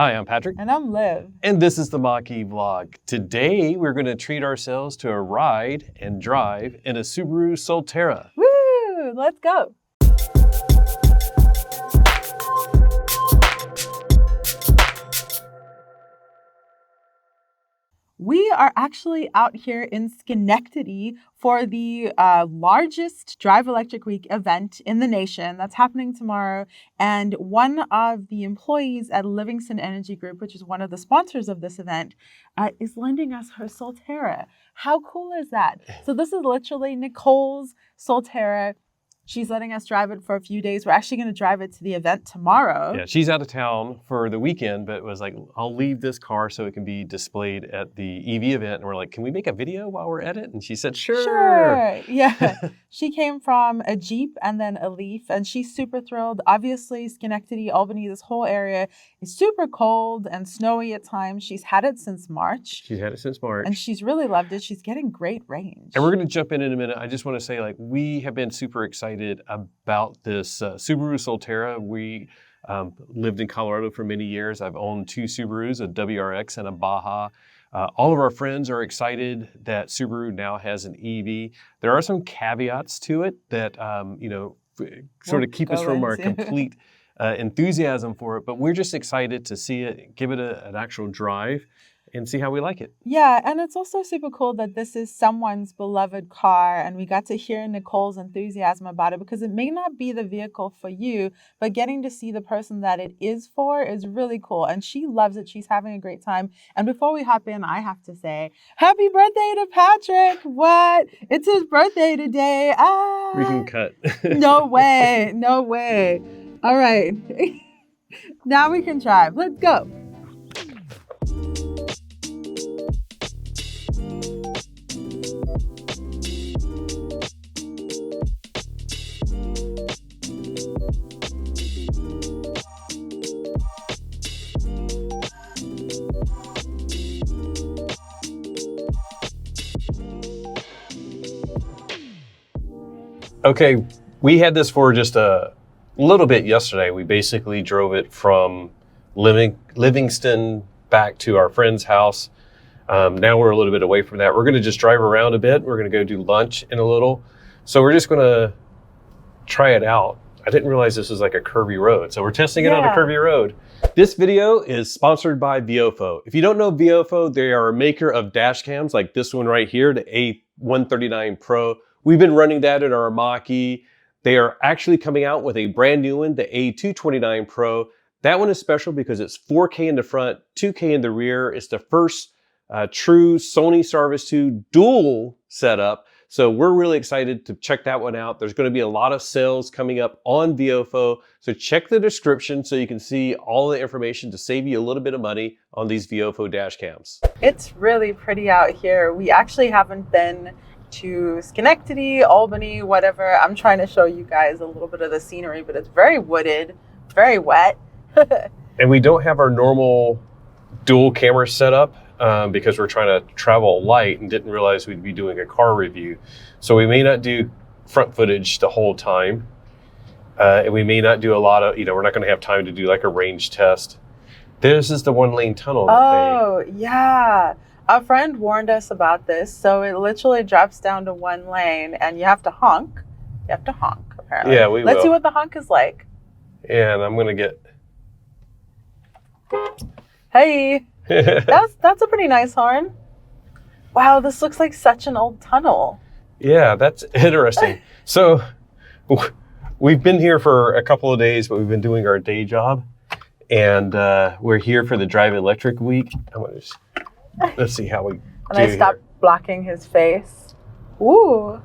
Hi, I'm Patrick. And I'm Liv. And this is the Mach-E vlog. Today, we're going to treat ourselves to a ride and drive in a Subaru Solterra. Woo! Let's go. We are actually out here in Schenectady for the largest Drive Electric Week event in the nation that's happening tomorrow. And one of the employees at Livingston Energy Group, which is one of the sponsors of this event, is lending us her Solterra. How cool is that? So this is literally Nicole's Solterra. She's letting us drive it for a few days. We're actually going to drive it to the event tomorrow. Yeah, she's out of town for the weekend, but was like, I'll leave this car so it can be displayed at the EV event. And we're like, can we make a video while we're at it? And she said, sure. Sure. Yeah. She came from a Jeep and then a Leaf, and she's super thrilled. Obviously, Schenectady, Albany, this whole area is super cold and snowy at times. She's had it since March. She's had it since March. And she's really loved it. She's getting great range. And we're going to jump in a minute. I just want to say, we have been super excited about this Subaru Solterra. We lived in Colorado for many years. I've owned two Subarus, a WRX and a Baja. All of our friends are excited that Subaru now has an EV. There are some caveats to it that, sort of keep us from our complete enthusiasm for it, but we're just excited to see it, give it an actual drive, and see how we like it. Yeah, and it's also super cool that this is someone's beloved car, and we got to hear Nicole's enthusiasm about it, because it may not be the vehicle for you, but getting to see the person that it is for is really cool, and she loves it. She's having a great time. And before we hop in, I have to say, happy birthday to Patrick! What? It's his birthday today. Ah! We can cut. No way, no way. All right, now we can drive. Let's go. Okay, we had this for just a little bit yesterday. We basically drove it from Livingston back to our friend's house. Now we're a little bit away from that. We're going to just drive around a bit. We're going to go do lunch in a little. So we're just going to try it out. I didn't realize this was like a curvy road. So we're testing it on a curvy road. This video is sponsored by Viofo. If you don't know Viofo, they are a maker of dash cams like this one right here, the A139 Pro. We've been running that in our Mach-E. They are actually coming out with a brand new one, the A229 Pro. That one is special because it's 4K in the front, 2K in the rear. It's the first true Sony Sarvis 2 dual setup. So we're really excited to check that one out. There's going to be a lot of sales coming up on Viofo. So check the description so you can see all the information to save you a little bit of money on these Viofo dash cams. It's really pretty out here. We actually haven't been to Schenectady, Albany, whatever. I'm trying to show you guys a little bit of the scenery, but it's very wooded, very wet. And we don't have our normal dual camera setup because we're trying to travel light and didn't realize we'd be doing a car review. So we may not do front footage the whole time. And we may not do a lot of, we're not going to have time to do like a range test. This is the 1-lane tunnel. Yeah. A friend warned us about this. So it literally drops down to 1 lane and you have to honk. You have to honk, apparently. Yeah, we will. Let's see what the honk is like. And I'm going to get... Hey, that's a pretty nice horn. Wow, this looks like such an old tunnel. Yeah, that's interesting. So we've been here for a couple of days, but we've been doing our day job. And we're here for the Drive Electric Week. I'm going to just... Let's see how we do. And I stopped blocking his face. Ooh.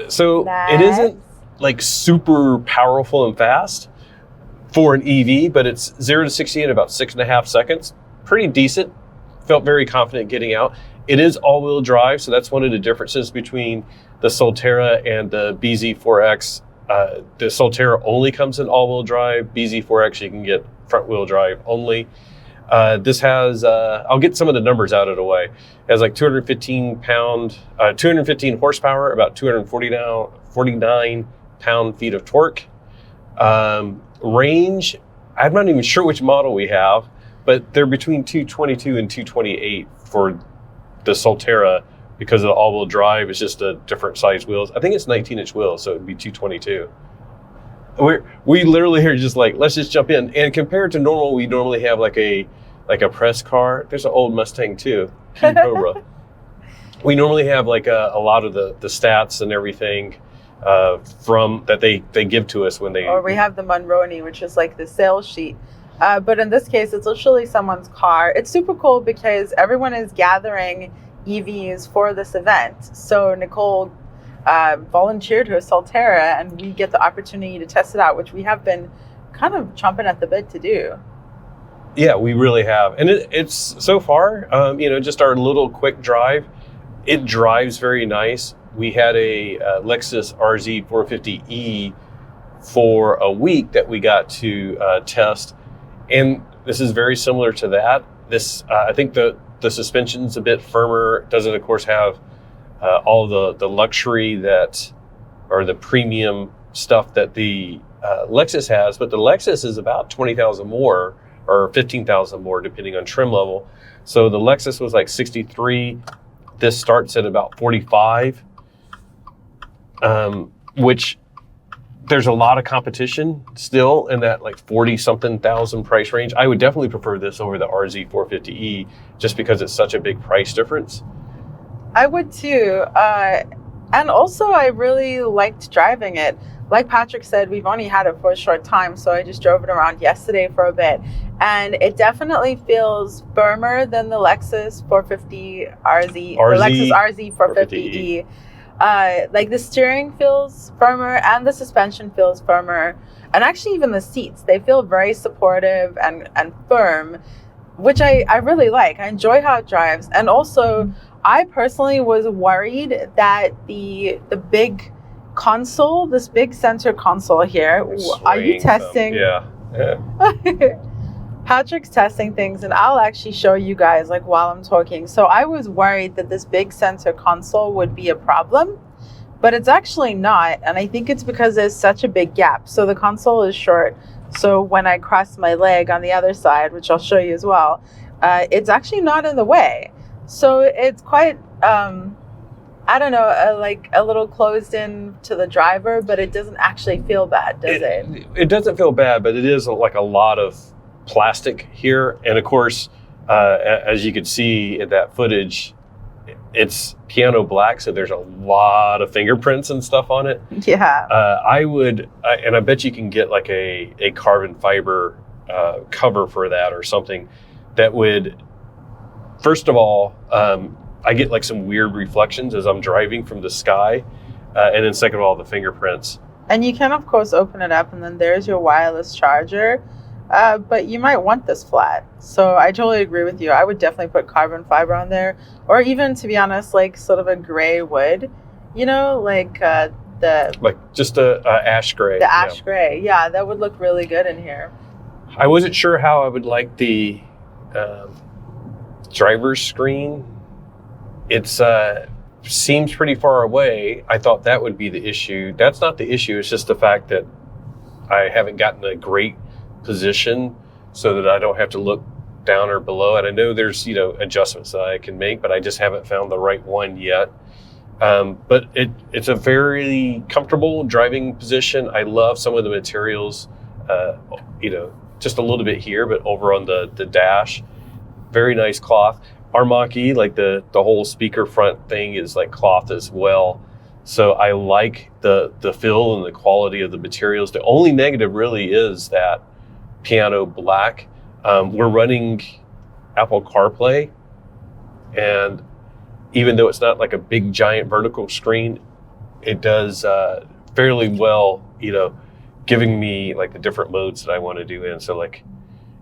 So nice. It isn't like super powerful and fast for an EV, but it's 0 to 60 in about 6.5 seconds. Pretty decent. Felt very confident getting out. It is all-wheel drive, so that's one of the differences between the Solterra and the BZ4X. The Solterra only comes in all-wheel drive. BZ4X you can get front-wheel drive only. This has, I'll get some of the numbers out of the way. It has like 215 horsepower, about 249 pound-feet of torque. Range, I'm not even sure which model we have, but they're between 222 and 228 for the Solterra because of the all-wheel drive. It's just a different size wheels. I think it's 19-inch wheels, so it'd be 222. We literally are just like, let's just jump in. And compared to normal, we normally have like a press car. There's an old Mustang too, King Cobra. We normally have like a lot of the stats and everything from that they give to us when they. Or we have the Monroney, which is like the sales sheet. But in this case, it's literally someone's car. It's super cool because everyone is gathering EVs for this event. So Nicole volunteered her Solterra, and we get the opportunity to test it out, which we have been kind of chomping at the bit to do. Yeah, we really have. And it's so far, just our little quick drive, it drives very nice. We had a Lexus RZ 450E for a week that we got to test. And this is very similar to that. This, I think the suspension's a bit firmer. Doesn't, of course, have all the luxury or the premium stuff that the Lexus has. But the Lexus is about 20,000 more or 15,000 more, depending on trim level. So the Lexus was like 63. This starts at about 45, which there's a lot of competition still in that like 40-something thousand price range. I would definitely prefer this over the RZ 450E just because it's such a big price difference. I would too. And also I really liked driving it. Like Patrick said, we've only had it for a short time, so I just drove it around yesterday for a bit. And it definitely feels firmer than the Lexus 450 RZ. The Lexus RZ 450E. Like the steering feels firmer and the suspension feels firmer. And actually even the seats, they feel very supportive and firm, which I really like. I enjoy how it drives. And also, I personally was worried that the big console, this big center console here, are you testing? Yeah. Patrick's testing things, and I'll actually show you guys like while I'm talking. So I was worried that this big center console would be a problem, but it's actually not. And I think it's because there's such a big gap. So the console is short. So when I cross my leg on the other side, which I'll show you as well, it's actually not in the way. So it's quite, I don't know, like a little closed in to the driver, but it doesn't actually feel bad, does it? It doesn't feel bad, but it is like a lot of plastic here. And of course, as you could see in that footage, it's piano black, so there's a lot of fingerprints and stuff on it. Yeah. And I bet you can get like a carbon fiber cover for that or something that would, first of all, I get like some weird reflections as I'm driving from the sky. And then second of all, the fingerprints. And you can, of course, open it up, and then there's your wireless charger. But you might want this flat. So I totally agree with you. I would definitely put carbon fiber on there. Or even, to be honest, like sort of a gray wood, like just a ash gray. The ash gray. Yeah, that would look really good in here. I wasn't sure how I would like the driver's screen. It's seems pretty far away. I thought that would be the issue. That's not the issue. It's just the fact that I haven't gotten a great position so that I don't have to look down or below it. I know there's adjustments that I can make, but I just haven't found the right one yet. But it's a very comfortable driving position. I love some of the materials, just a little bit here, but over on the dash, very nice cloth. Our Mach-E, like the whole speaker front thing is like cloth as well. So I like the feel and the quality of the materials. The only negative really is that piano black. We're running Apple CarPlay, and even though it's not like a big giant vertical screen, it does fairly well, giving me like the different modes that I want to do in. So like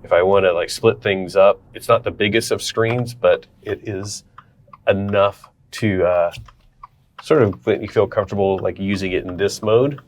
if I want to like split things up, it's not the biggest of screens, but it is enough to sort of make me feel comfortable like using it in this mode.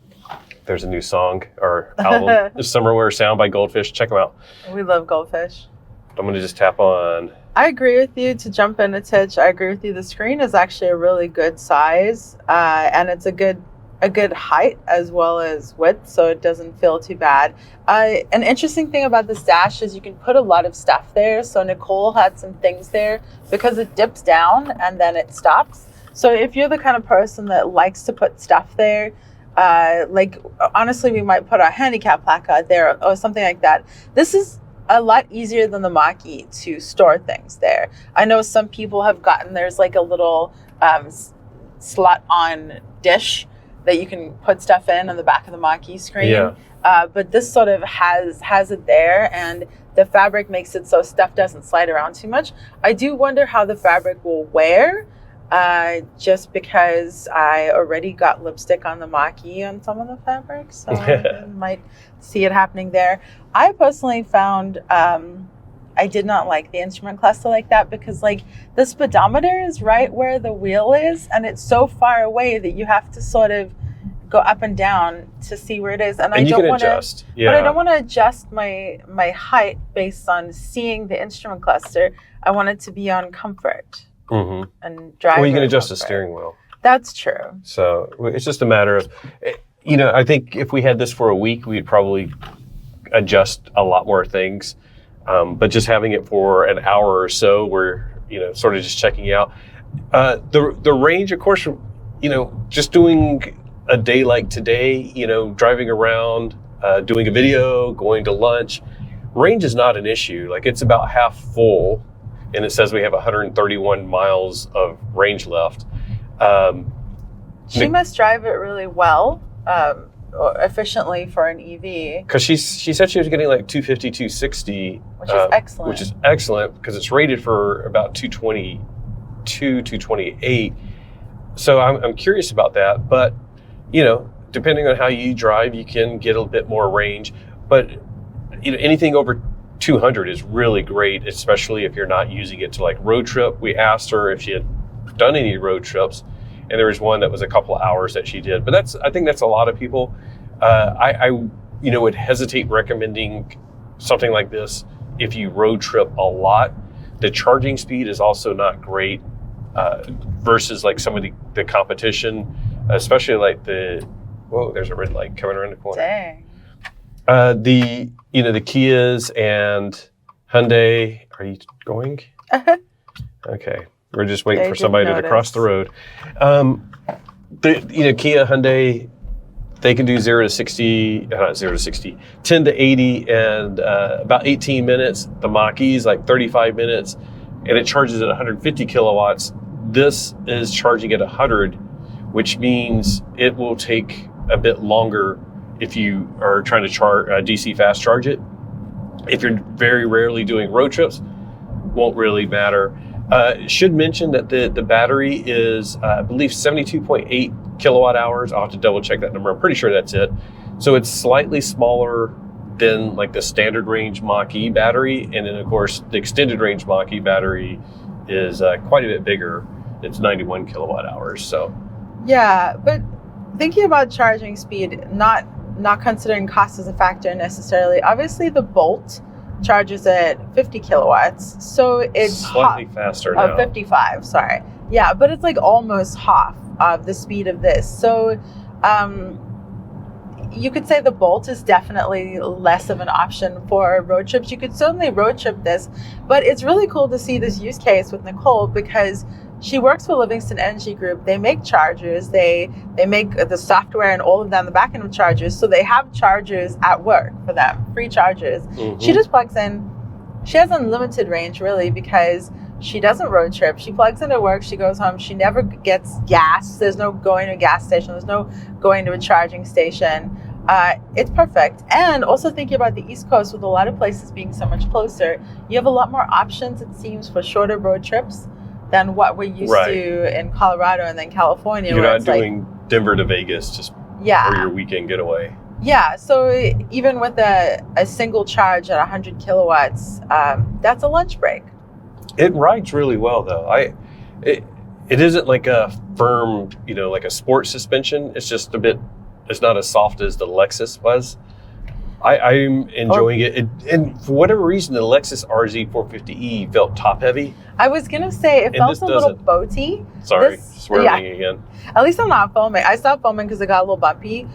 There's a new song or album, Summerwear Sound by Goldfish. Check them out. We love Goldfish. I'm going to just tap on. I agree with you. To jump in a titch, I agree with you. The screen is actually a really good size, and it's a good a good height as well as width, so it doesn't feel too bad. An interesting thing about this dash is you can put a lot of stuff there. So Nicole had some things there because it dips down and then it stops. So if you're the kind of person that likes to put stuff there, like honestly, we might put our handicap placard there or something like that. This is a lot easier than the Mach-E to store things there. I know some people have gotten, there's like a little slot on dish that you can put stuff in on the back of the Mach-E screen. Yeah. But this sort of has it there, and the fabric makes it so stuff doesn't slide around too much. I do wonder how the fabric will wear, just because I already got lipstick on the Mach-E on some of the fabrics, so I might see it happening there. I personally found I did not like the instrument cluster like that, because like the speedometer is right where the wheel is, and it's so far away that you have to sort of go up and down to see where it is. And I don't want to adjust. Yeah. But I don't want to adjust my height based on seeing the instrument cluster. I want it to be on comfort and drive. Well, you can adjust the steering wheel. That's true. So it's just a matter of, I think if we had this for a week, we'd probably adjust a lot more things. But just having it for an hour or so, we're, sort of just checking out. The range, of course, just doing a day like today, driving around, doing a video, going to lunch, range is not an issue. Like, it's about half full, and it says we have 131 miles of range left. She must drive it really well. Efficiently for an EV, because she said she was getting like 250, 260, which is excellent. Which is excellent because it's rated for about 222, 228. So I'm curious about that. But depending on how you drive, you can get a bit more range. But anything over 200 is really great, especially if you're not using it to like road trip. We asked her if she had done any road trips, and there was one that was a couple of hours that she did. But I think that's a lot of people. I would hesitate recommending something like this if you road trip a lot. The charging speed is also not great versus like some of the competition, especially like there's a red light coming around the corner. Dang. The Kias and Hyundai. Are you going? Okay. We're just waiting for somebody to cross the road. Kia, Hyundai, they can do 10 to 80 in about 18 minutes. The Mach-E is like 35 minutes, and it charges at 150 kilowatts. This is charging at 100, which means it will take a bit longer if you are trying to DC fast charge it. If you're very rarely doing road trips, won't really matter. Should mention that the battery is, I believe, 72.8 kilowatt hours. I'll have to double check that number. I'm pretty sure that's it. So it's slightly smaller than like the standard range Mach-E battery. And then, of course, the extended range Mach-E battery is quite a bit bigger. It's 91 kilowatt hours. So yeah, but thinking about charging speed, not considering cost as a factor necessarily. Obviously, the Bolt charges at 50 kilowatts, so it's slightly faster now. 55, sorry. Yeah, but it's like almost half of the speed of this. So you could say the Bolt is definitely less of an option for road trips. You could certainly road trip this, but it's really cool to see this use case with Nicole, because she works for Livingston Energy Group. They make chargers. They make the software and all of that on the back end of chargers. So they have chargers at work for them, free chargers. She just plugs in. She has unlimited range, really, because she doesn't road trip. She plugs into work. She goes home. She never gets gas. There's no going to a gas station. There's no going to a charging station. It's perfect. And also thinking about the East Coast, with a lot of places being so much closer, you have a lot more options, it seems, for shorter road trips than what we're used to in Colorado and then California. You're not doing Denver to Vegas just for your weekend getaway. Yeah, so even with a single charge at 100 kilowatts, that's a lunch break. It rides really well, though. It isn't like a firm, like a sport suspension. It's just it's not as soft as the Lexus was. I'm enjoying it. And for whatever reason, the Lexus RZ 450e felt top heavy. I was gonna say it felt a little boaty. Sorry, swerving again. At least I'm not filming. I stopped filming because it got a little bumpy.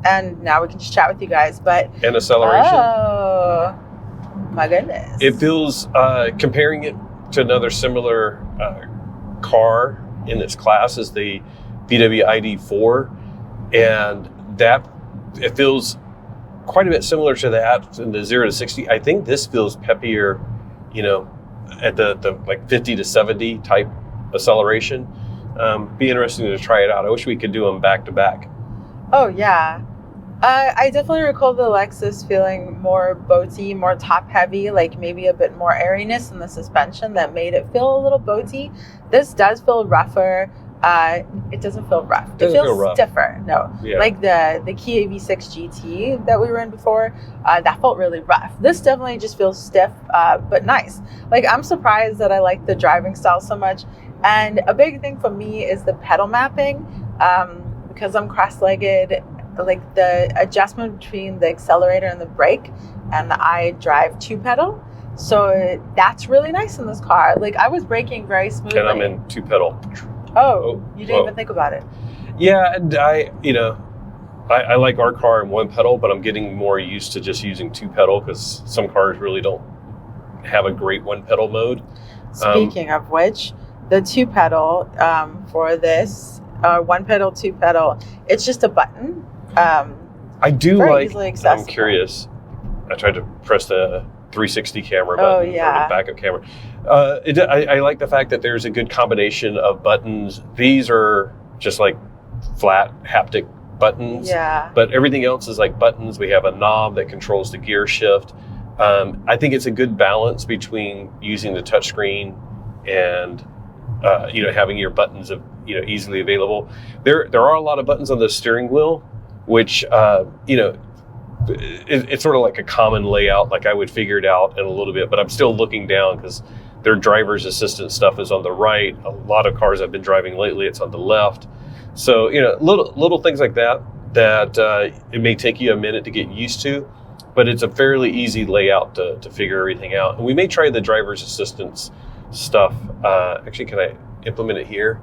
And now we can just chat with you guys. But and acceleration. Oh my goodness! It feels comparing it to another similar car in its class is the VW ID4, and that it feels quite a bit similar to that in the 0 to 60. I think this feels peppier, at the like 50 to 70 type acceleration. Be interesting to try it out. I wish we could do them back to back. Oh yeah. I definitely recall the Lexus feeling more boaty, more top heavy, like maybe a bit more airiness in the suspension that made it feel a little boaty. This does feel rougher. It doesn't feel rough. It feels stiffer. No, like the Kia V6 GT that we were in before, that felt really rough. This definitely just feels stiff, but nice. Like I'm surprised that I like the driving style so much. And a big thing for me is the pedal mapping, because I'm cross-legged. Like the adjustment between the accelerator and the brake, and I drive 2-pedal. So that's really nice in this car. Like I was braking very smoothly. And I'm in 2-pedal. Oh, you didn't even think about it. Yeah, and I like our car in 1-pedal, but I'm getting more used to just using 2-pedal because some cars really don't have a great 1-pedal mode. Speaking of which, the 2-pedal for this 1-pedal, 2-pedal, it's just a button. I do like. I'm curious. I tried to press the 360 camera button or the backup camera. I like the fact that there's a good combination of buttons. These are just like flat haptic buttons. Yeah. But everything else is like buttons. We have a knob that controls the gear shift. I think it's a good balance between using the touchscreen and having your buttons easily available. There are a lot of buttons on the steering wheel, which it's sort of like a common layout. Like I would figure it out in a little bit, but I'm still looking down because their driver's assistant stuff is on the right. A lot of cars I've been driving lately, it's on the left. So little things like that it may take you a minute to get used to, but it's a fairly easy layout to figure everything out. And we may try the driver's assistance stuff. Actually, can I implement it here?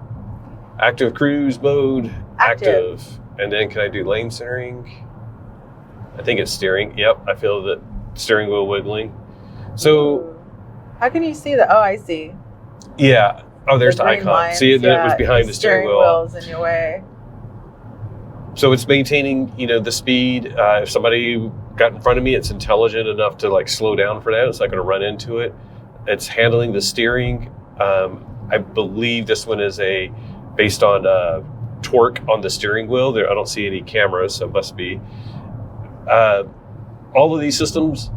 Active cruise mode, active. And then can I do lane centering? I think it's steering. Yep, I feel the steering wheel wiggling. So, how can you see that? Oh, I see. Yeah. Oh, there's the icon. Lines, see, it was behind the steering wheel. Wheel's in your way. So it's maintaining, the speed. If somebody got in front of me, it's intelligent enough to like slow down for that. It's not going to run into it. It's handling the steering. I believe this one is based on torque on the steering wheel. There, I don't see any cameras, so it must be. All of these systems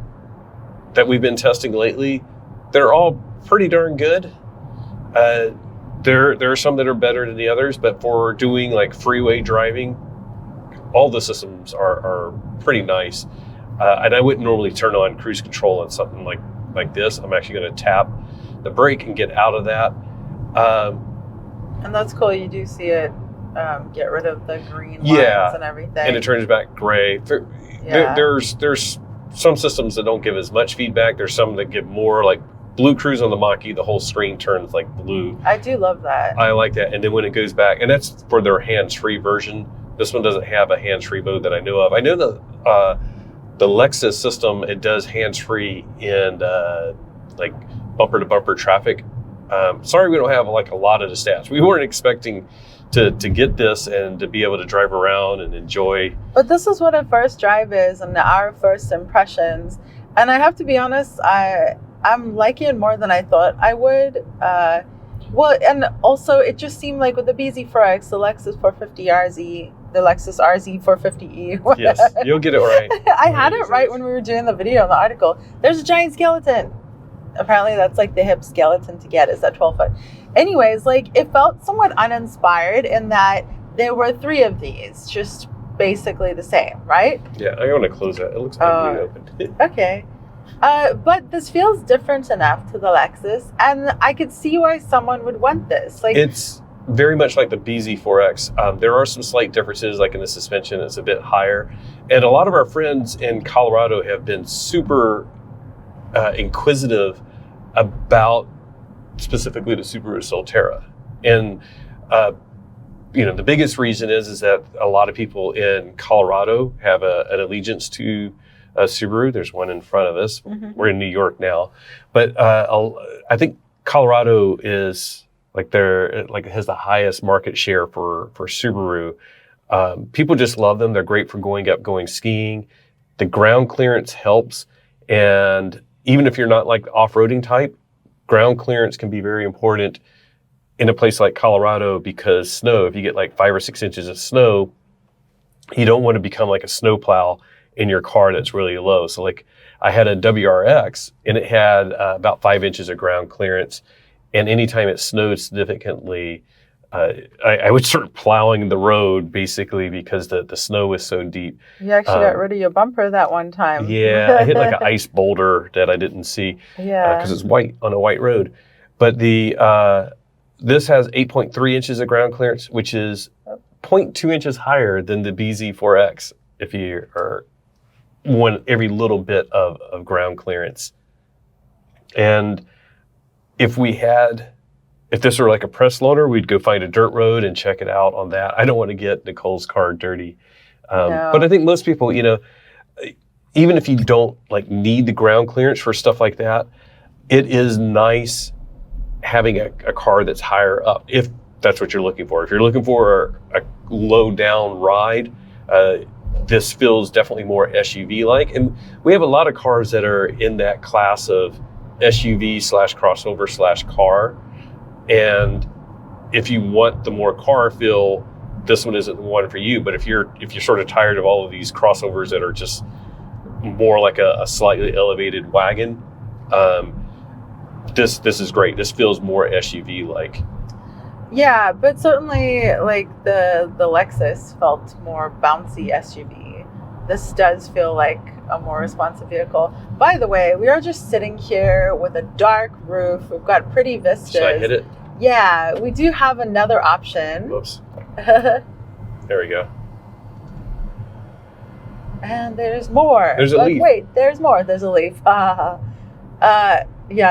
that we've been testing lately, they're all pretty darn good. There are some that are better than the others, but for doing like freeway driving, all the systems are pretty nice. And I wouldn't normally turn on cruise control on something like this. I'm actually going to tap the brake and get out of that. And that's cool. You do see it get rid of the green lines and everything. And it turns back gray. There's some systems that don't give as much feedback. There's some that give more, like Blue Cruise on the Mach-E, the whole screen turns like blue. I do love that. I like that. And then when it goes back, and that's for their hands-free version. This one doesn't have a hands-free mode that I know of. I know the Lexus system, it does hands-free in like bumper-to-bumper traffic. Sorry we don't have like a lot of the stats. We weren't expecting to get this and to be able to drive around and enjoy. But this is what a first drive is and our first impressions. And I have to be honest, I'm liking it more than I thought I would. Well, and also it just seemed like with the BZ4X, the Lexus 450 RZ, the Lexus RZ 450E. Yes, you'll get it right. I had it right when we were doing the video in the article. There's a giant skeleton. Apparently that's like the hip skeleton to get, is that 12-foot. Anyways, like it felt somewhat uninspired in that there were 3 of these, just basically the same, right? Yeah, I'm going to close that. It looks completely open. Okay. But this feels different enough to the Lexus, and I could see why someone would want this. Like it's very much like the BZ4X. There are some slight differences, like in the suspension, it's a bit higher. And a lot of our friends in Colorado have been super inquisitive about specifically the Subaru Solterra. And, the biggest reason is that a lot of people in Colorado have an allegiance to Subaru. There's one in front of us. Mm-hmm. We're in New York now. But I think Colorado is has the highest market share for Subaru. People just love them. They're great for going skiing. The ground clearance helps. And even if you're not like off-roading type, ground clearance can be very important in a place like Colorado because snow, if you get like 5 or 6 inches of snow, you don't want to become like a snowplow in your car that's really low. So like I had a WRX and it had about 5 inches of ground clearance. And anytime it snowed significantly, I would start plowing the road basically because the snow was so deep. You actually got rid of your bumper that one time. Yeah, I hit like an ice boulder that I didn't see because it's white on a white road. But this has 8.3 inches of ground clearance, which is 0.2 inches higher than the BZ4X if you are every little bit of ground clearance. And if this were like a press loader, we'd go find a dirt road and check it out on that. I don't want to get Nicole's car dirty. No. But I think most people, even if you don't like need the ground clearance for stuff like that, it is nice having a car that's higher up, if that's what you're looking for. If you're looking for a low down ride, this feels definitely more SUV-like. And we have a lot of cars that are in that class of SUV/crossover/car. And if you want the more car feel, this one isn't the one for you. But if you're sort of tired of all of these crossovers that are just more like a slightly elevated wagon, this is great. This feels more SUV-like. Yeah, but certainly like the Lexus felt more bouncy SUV. This does feel like a more responsive vehicle. By the way, we are just sitting here with a dark roof. We've got pretty vistas. Should I hit it? Yeah, we do have another option. Whoops. There we go. And there's more. There's a leaf. Wait, there's more. There's a leaf. Yeah,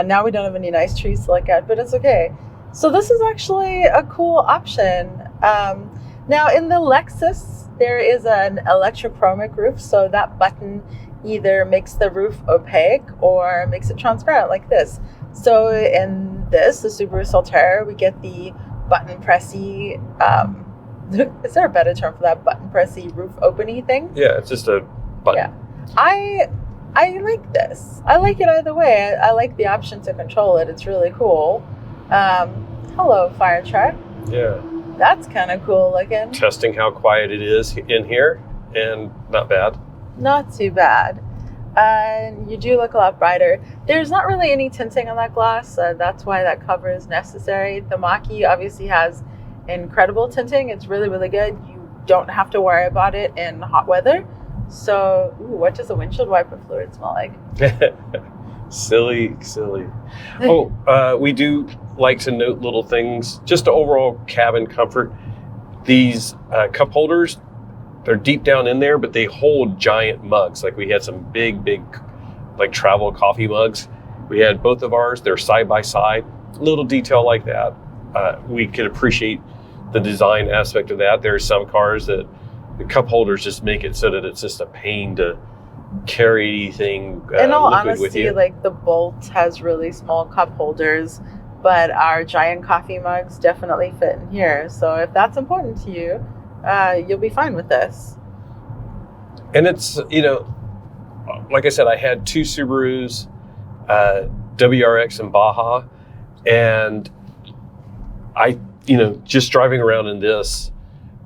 now we don't have any nice trees to look at, but it's okay. So this is actually a cool option. Now in the Lexus, there is an electrochromic roof, so that button either makes the roof opaque or makes it transparent like this. So in this, the Subaru Solterra, we get the button pressy, is there a better term for that, button pressy roof openy thing? Yeah, it's just a button. Yeah. I like this. I like it either way. I like the option to control it. It's really cool. Hello, fire truck. Yeah. That's kind of cool looking. Testing how quiet it is in here, and not bad. Not too bad. You do look a lot brighter. There's not really any tinting on that glass. That's why that cover is necessary. The Mach-E obviously has incredible tinting. It's really, really good. You don't have to worry about it in hot weather. So, what does the windshield wiper fluid smell like? Silly. Oh, we do like to note little things, just to overall cabin comfort. These cup holders, they're deep down in there, but they hold giant mugs. Like we had some big, like travel coffee mugs. We had both of ours. They're side by side. Little detail like that. We could appreciate the design aspect of that. There are some cars that the cup holders just make it so that it's just a pain to carry anything in all liquid honesty, with you. Like the Bolt has really small cup holders, but our giant coffee mugs definitely fit in here. So if that's important to you, you'll be fine with this. And it's, like I said, I had two Subarus, WRX and Baja, and I, just driving around in this,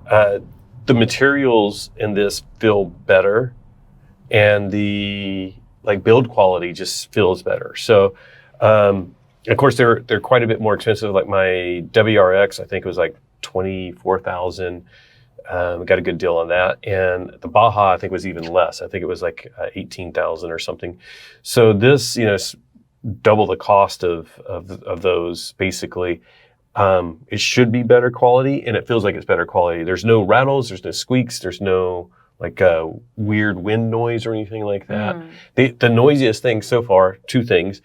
the materials in this feel better, and the build quality just feels better. So, of course, they're quite a bit more expensive. Like my WRX, I think it was like $24,000. Got a good deal on that, and the Baja I think was even less. I think it was like $18,000 or something. So this, double the cost of those basically, It should be better quality, and it feels like it's better quality. There's no rattles, there's no squeaks, there's no like weird wind noise or anything like that. The noisiest thing so far, two things.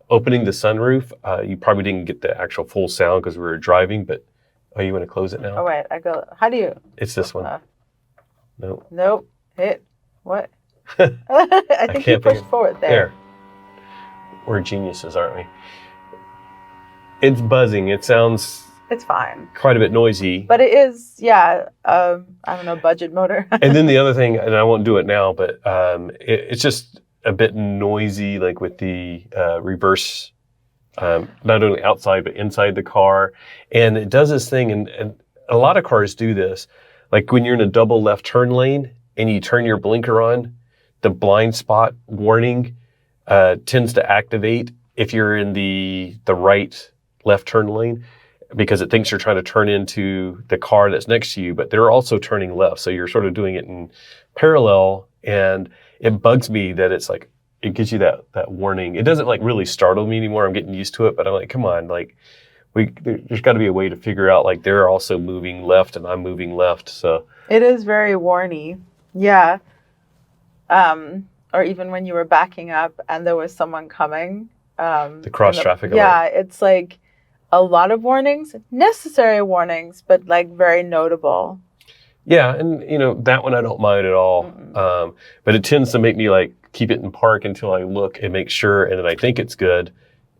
Opening the sunroof, you probably didn't get the actual full sound because we were driving, but you want to close it now? Oh, wait, how do you? It's this one. Nope. Nope. Hit. What? I think you pushed forward there. We're geniuses, aren't we? It's buzzing. It sounds... It's fine. Quite a bit noisy. But it is, I don't know, budget motor. And then the other thing, and I won't do it now, but it's just a bit noisy, like with the reverse, not only outside, but inside the car. And it does this thing, and a lot of cars do this. Like when you're in a double left turn lane and you turn your blinker on, the blind spot warning tends to activate if you're in the right left turn lane, because it thinks you're trying to turn into the car that's next to you, but they're also turning left. So you're sort of doing it in parallel, and it bugs me that it's like, it gives you that warning. It doesn't like really startle me anymore. I'm getting used to it, but I'm like, come on, like there's got to be a way to figure out like they're also moving left and I'm moving left. So it is very warny. Yeah. Or even when you were backing up and there was someone coming. The cross traffic alert. Yeah, it's like a lot of warnings, necessary warnings, but like very notable. Yeah, and that one I don't mind at all. But it tends to make me like keep it in park until I look and make sure, and then I think it's good,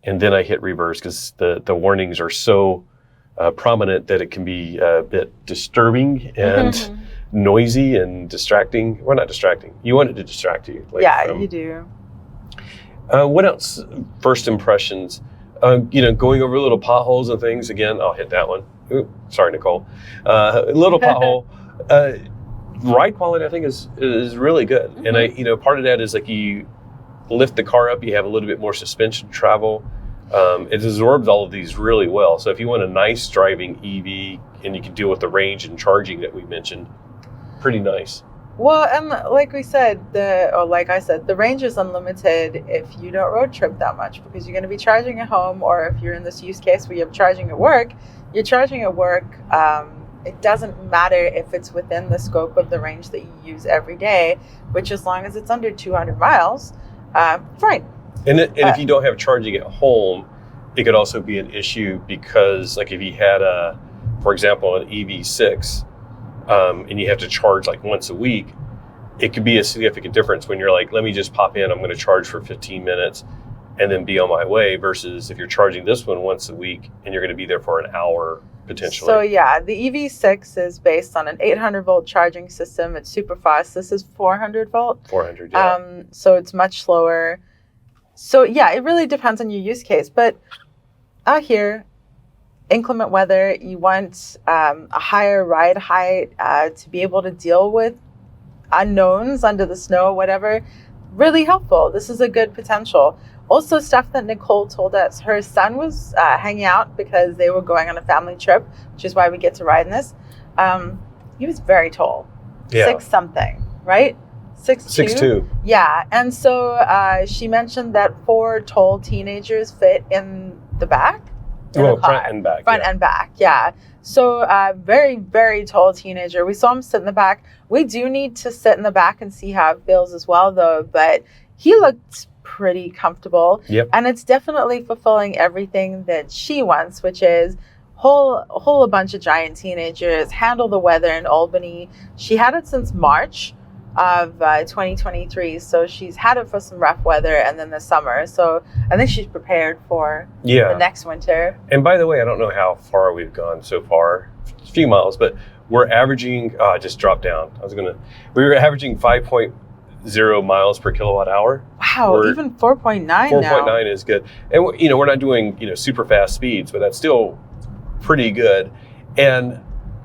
and then I hit reverse because the warnings are so prominent that it can be a bit disturbing and noisy and distracting. Well, not distracting. You want it to distract you. Like, you do. What else? First impressions. Going over little potholes and things. Again, I'll hit that one. Ooh, sorry, Nicole. Little pothole. Ride quality, I think, is really good. And part of that is like you lift the car up, you have a little bit more suspension travel. It absorbs all of these really well. So if you want a nice driving EV and you can deal with the range and charging that we mentioned, pretty nice. Well, and like I said, the range is unlimited if you don't road trip that much, because you're going to be charging at home, or if you're in this use case where you're charging at work, you're charging at work. It doesn't matter if it's within the scope of the range that you use every day, which as long as it's under 200 miles, fine. And if you don't have charging at home, it could also be an issue because like if you had for example, an EV6, and you have to charge like once a week, it could be a significant difference when you're like, let me just pop in, I'm going to charge for 15 minutes and then be on my way, versus if you're charging this one once a week and you're going to be there for an hour potentially. So yeah, the EV6 is based on an 800 volt charging system. It's super fast. This is 400 volt. 400, yeah. So it's much slower. So yeah, it really depends on your use case. But out here, inclement weather, you want a higher ride height to be able to deal with unknowns under the snow, whatever. Really helpful. This is a good potential. Also, stuff that Nicole told us, her son was hanging out because they were going on a family trip, which is why we get to ride in this. He was very tall, 6 something, right? 6'2"? 6'2". Yeah, and so she mentioned that 4 tall teenagers fit in the back. Front and back. And back, yeah. So very, very tall teenager. We saw him sit in the back. We do need to sit in the back and see how it feels as well, though. But he looked pretty comfortable. Yep. And it's definitely fulfilling everything that she wants, which is whole a bunch of giant teenagers, handle the weather in Albany. She had it since March of 2023, so she's had it for some rough weather and then the summer, so I think she's prepared for the next winter. And by the way, I don't know how far we've gone so far, a few miles, but we're averaging I just dropped down. We were averaging 5.0 miles per kilowatt hour. Wow, even 4.9 now. 4.9 is good. And we're not doing super fast speeds, but that's still pretty good. And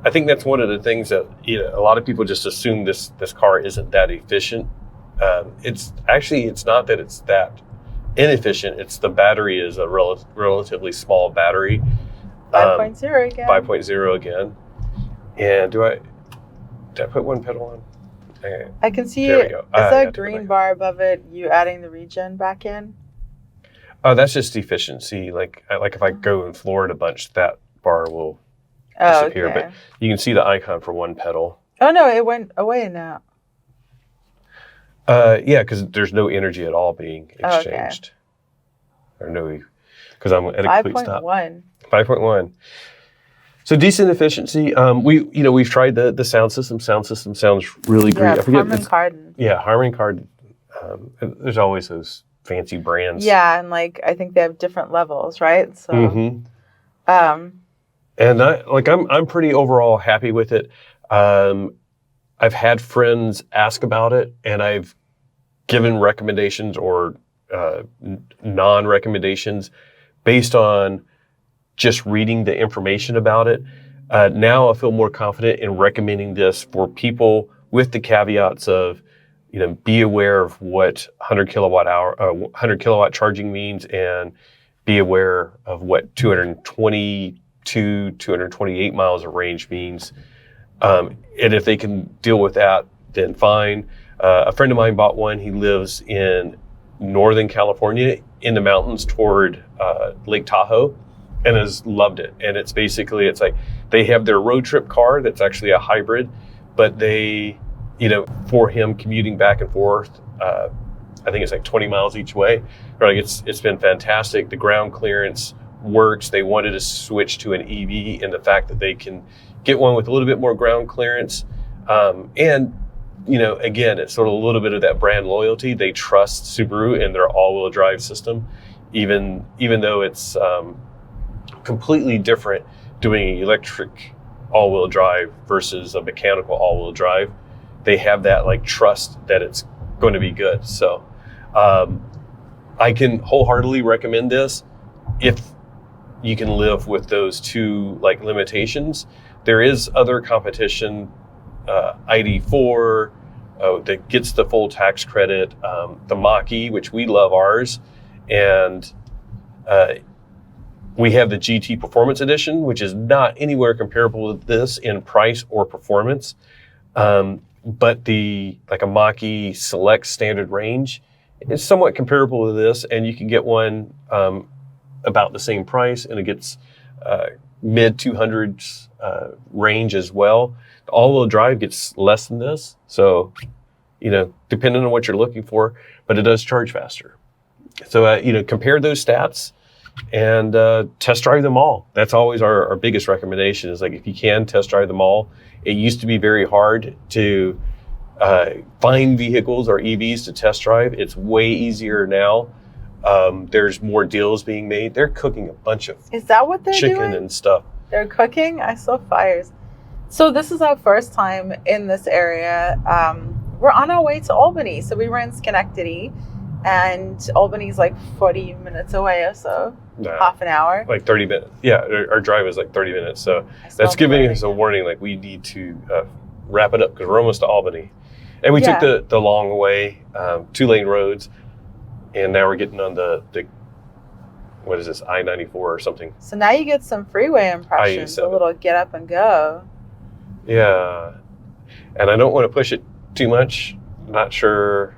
I think that's one of the things that a lot of people just assume this car isn't that efficient. It's not that it's that inefficient. It's the battery is a relatively small battery. 5.0 again. 5.0 again. And did I put one pedal on? Okay. I can see there it. We go. Is that a green bar above it? You adding the regen back in? Oh, that's just efficiency. Like if I go and floor it a bunch, that bar will Oh, disappear. okay. But you can see the icon for one pedal. Oh, no, it went away now. Yeah, because there's no energy at all being exchanged. Or no, because I'm at a complete stop. 5.1. 5.1. So decent efficiency. We've tried the sound system. Sound system sounds really great. Yeah, Harman Kardon. Yeah, Harman Kardon. There's always those fancy brands. Yeah, and like I think they have different levels, right? So, and I'm pretty overall happy with it. I've had friends ask about it, and I've given recommendations or non-recommendations based on just reading the information about it. Now I feel more confident in recommending this for people with the caveats of, be aware of what 100 kilowatt charging means, and be aware of what 228 miles of range means. And if they can deal with that, then fine. A friend of mine bought one. He lives in Northern California in the mountains toward Lake Tahoe, and has loved it. And it's like they have their road trip car that's actually a hybrid, but they, for him commuting back and forth, I think it's like 20 miles each way. Like it's been fantastic. The ground clearance works. They wanted to switch to an EV, and the fact that they can get one with a little bit more ground clearance. And, again, it's sort of a little bit of that brand loyalty. They trust Subaru and their all-wheel drive system, even though it's completely different doing electric all-wheel drive versus a mechanical all-wheel drive. They have that trust that it's going to be good. So I can wholeheartedly recommend this if you can live with those two limitations. There is other competition, ID4 that gets the full tax credit, the Mach-E, which we love ours, and we have the GT Performance Edition, which is not anywhere comparable with this in price or performance. But a Mach-E Select Standard Range is somewhat comparable to this, and you can get one about the same price, and it gets mid 200s range as well. The all-wheel drive gets less than this, so depending on what you're looking for, but it does charge faster. So compare those stats and test drive them all. That's always our biggest recommendation, is if you can, test drive them all. It used to be very hard to find vehicles or EVs to test drive. It's way easier now. There's more deals being made. They're cooking a bunch of is that what they're chicken doing? And stuff. They're cooking? I saw fires. So this is our first time in this area. We're on our way to Albany. So we were in Schenectady, and Albany's 40 minutes away or so. Half an hour. 30 minutes. Yeah, our drive is 30 minutes. So that's giving us a warning, we need to wrap it up because we're almost to Albany. And we took the long way, 2-lane roads, and now we're getting on the what is this, I-94 or something. So now you get some freeway impressions, a little get up and go. Yeah. And I don't want to push it too much. Not sure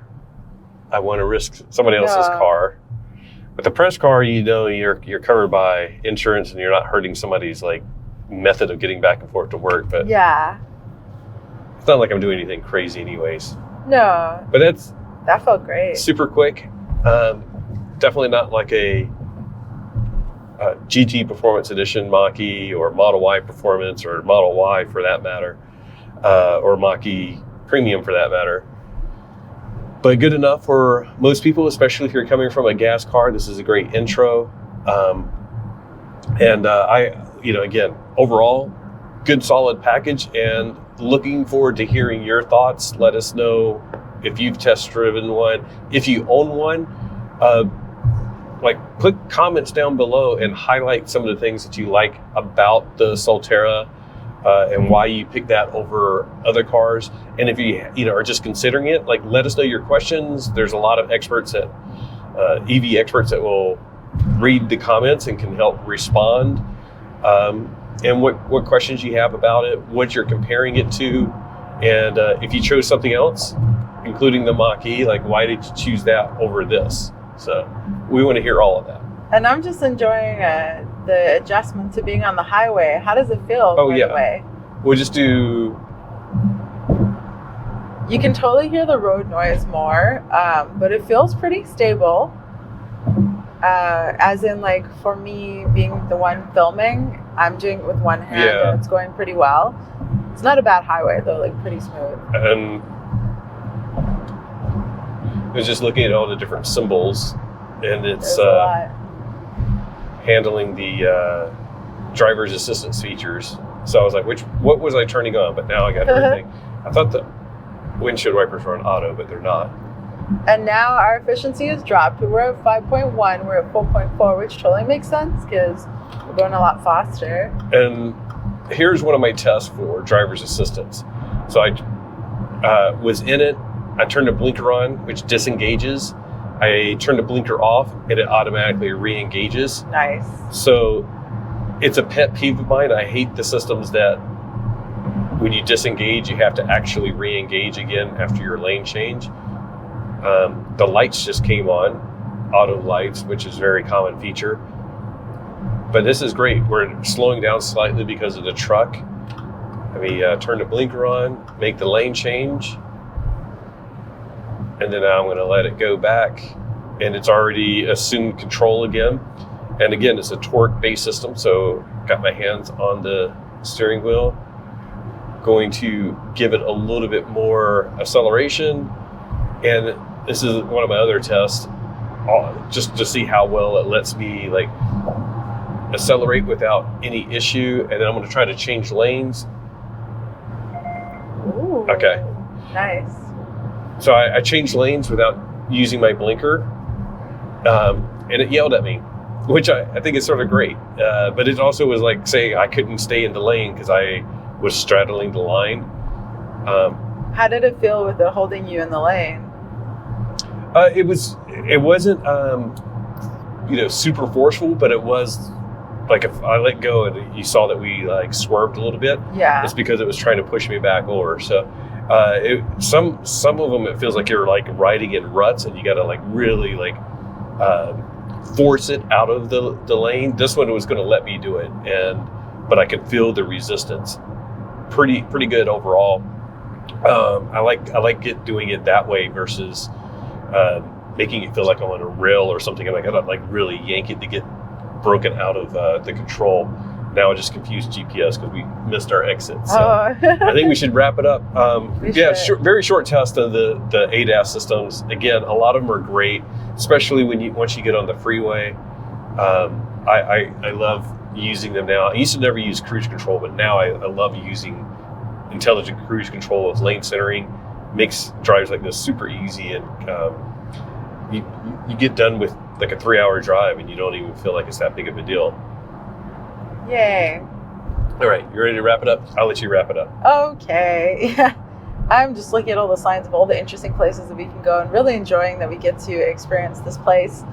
I want to risk somebody else's car. With the press car, you're covered by insurance, and you're not hurting somebody's method of getting back and forth to work. But yeah, it's not like I'm doing anything crazy anyways. No. But that felt great. Super quick. Definitely not like a GT Performance Edition Mach-E or Model Y Performance or Model Y for that matter, or Mach-E Premium for that matter. But good enough for most people, especially if you're coming from a gas car. This is a great intro. Again, overall, good solid package, and looking forward to hearing your thoughts. Let us know if you've test driven one. If you own one, put comments down below and highlight some of the things that you like about the Solterra, and why you picked that over other cars. And if you are just considering it, let us know your questions. There's a lot of experts EV experts that will read the comments and can help respond. And what questions you have about it, what you're comparing it to, and if you chose something else, including the Mach-E, why did you choose that over this? So we want to hear all of that. And I'm just enjoying the adjustment to being on the highway. How does it feel? Oh, right yeah. away? We'll just do... You can totally hear the road noise more, but it feels pretty stable. As in, like, for me being the one filming, I'm doing it with one hand, Yeah. and it's going pretty well. It's not a bad highway, though, like, pretty smooth. And I was just looking at all the different symbols, and it's There's a lot. handling the driver's assistance features. So I was like, what was I turning on? But now I got everything. I thought the windshield wipers were on auto, but they're not. And now our efficiency has dropped. We were at 5.1, we're at 4.4, which totally makes sense because we're going a lot faster. And here's one of my tests for driver's assistance. So I was in it. I turned the blinker on, which disengages. I turned the blinker off, and it automatically re-engages. Nice. So it's a pet peeve of mine. I hate the systems that when you disengage, you have to actually re-engage again after your lane change. The lights just came on, auto lights, which is a very common feature. But this is great. We're slowing down slightly because of the truck. Let me turn the blinker on, make the lane change, and then I'm going to let it go back, and it's already assumed control again. And again, it's a torque-based system, so got my hands on the steering wheel. Going to give it a little bit more acceleration, and this is one of my other tests, just to see how well it lets me like accelerate without any issue. And then I'm going to try to change lanes. Ooh, Okay. Nice. So I changed lanes without using my blinker, and it yelled at me, which I think is sort of great. But it also was like saying I couldn't stay in the lane because I was straddling the line. How did it feel with it holding you in the lane? It wasn't super forceful, but it was like if I let go and you saw that we like swerved a little bit. Yeah. It's because it was trying to push me back over. So some of them it feels like you're like riding in ruts and you got to like really like force it out of the lane. This one was going to let me do it, but I could feel the resistance. Pretty good overall. I like doing it that way versus making it feel like I'm on a rail or something, and I gotta like really yank it to get broken out of the control. Now I just confused GPS because we missed our exit. So I think we should wrap it up. Very short test of the ADAS systems. Again, a lot of them are great, especially once you get on the freeway. I love using them now. I used to never use cruise control, but now I love using intelligent cruise control with lane centering. Makes drives like this super easy, and you get done with like a 3-hour drive and you don't even feel like it's that big of a deal. Yay. All right, you ready to wrap it up? I'll let you wrap it up. Okay. Yeah. I'm just looking at all the signs of all the interesting places that we can go and really enjoying that we get to experience this place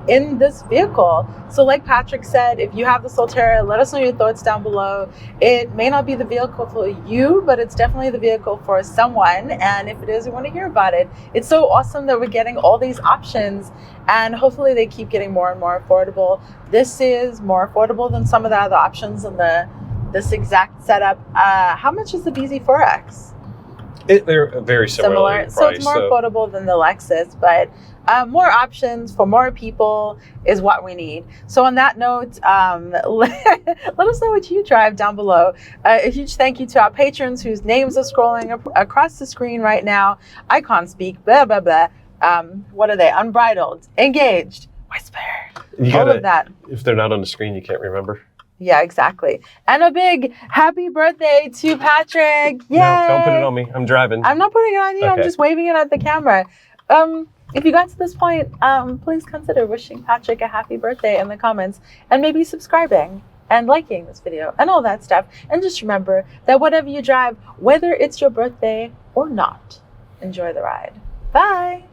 in this vehicle. So like Patrick said, if you have the Solterra, let us know your thoughts down below. It may not be the vehicle for you, but it's definitely the vehicle for someone. And if it is, we want to hear about it. It's so awesome that we're getting all these options, and hopefully they keep getting more and more affordable. This is more affordable than some of the other options in this exact setup. How much is the BZ4X? They're very similar in price, so it's more affordable than the Lexus, but more options for more people is what we need. So on that note, let us know what you drive down below. A huge thank you to our patrons whose names are scrolling across the screen right now. I can't speak, blah, blah, blah. What are they? Unbridled, Engaged, Whisper, all of that. If they're not on the screen, you can't remember. Yeah, exactly. And a big happy birthday to Patrick. Yay! No, don't put it on me. I'm driving. I'm not putting it on you. Okay. I'm just waving it at the camera. If you got to this point, please consider wishing Patrick a happy birthday in the comments, and maybe subscribing and liking this video and all that stuff. And just remember that whatever you drive, whether it's your birthday or not, enjoy the ride. Bye.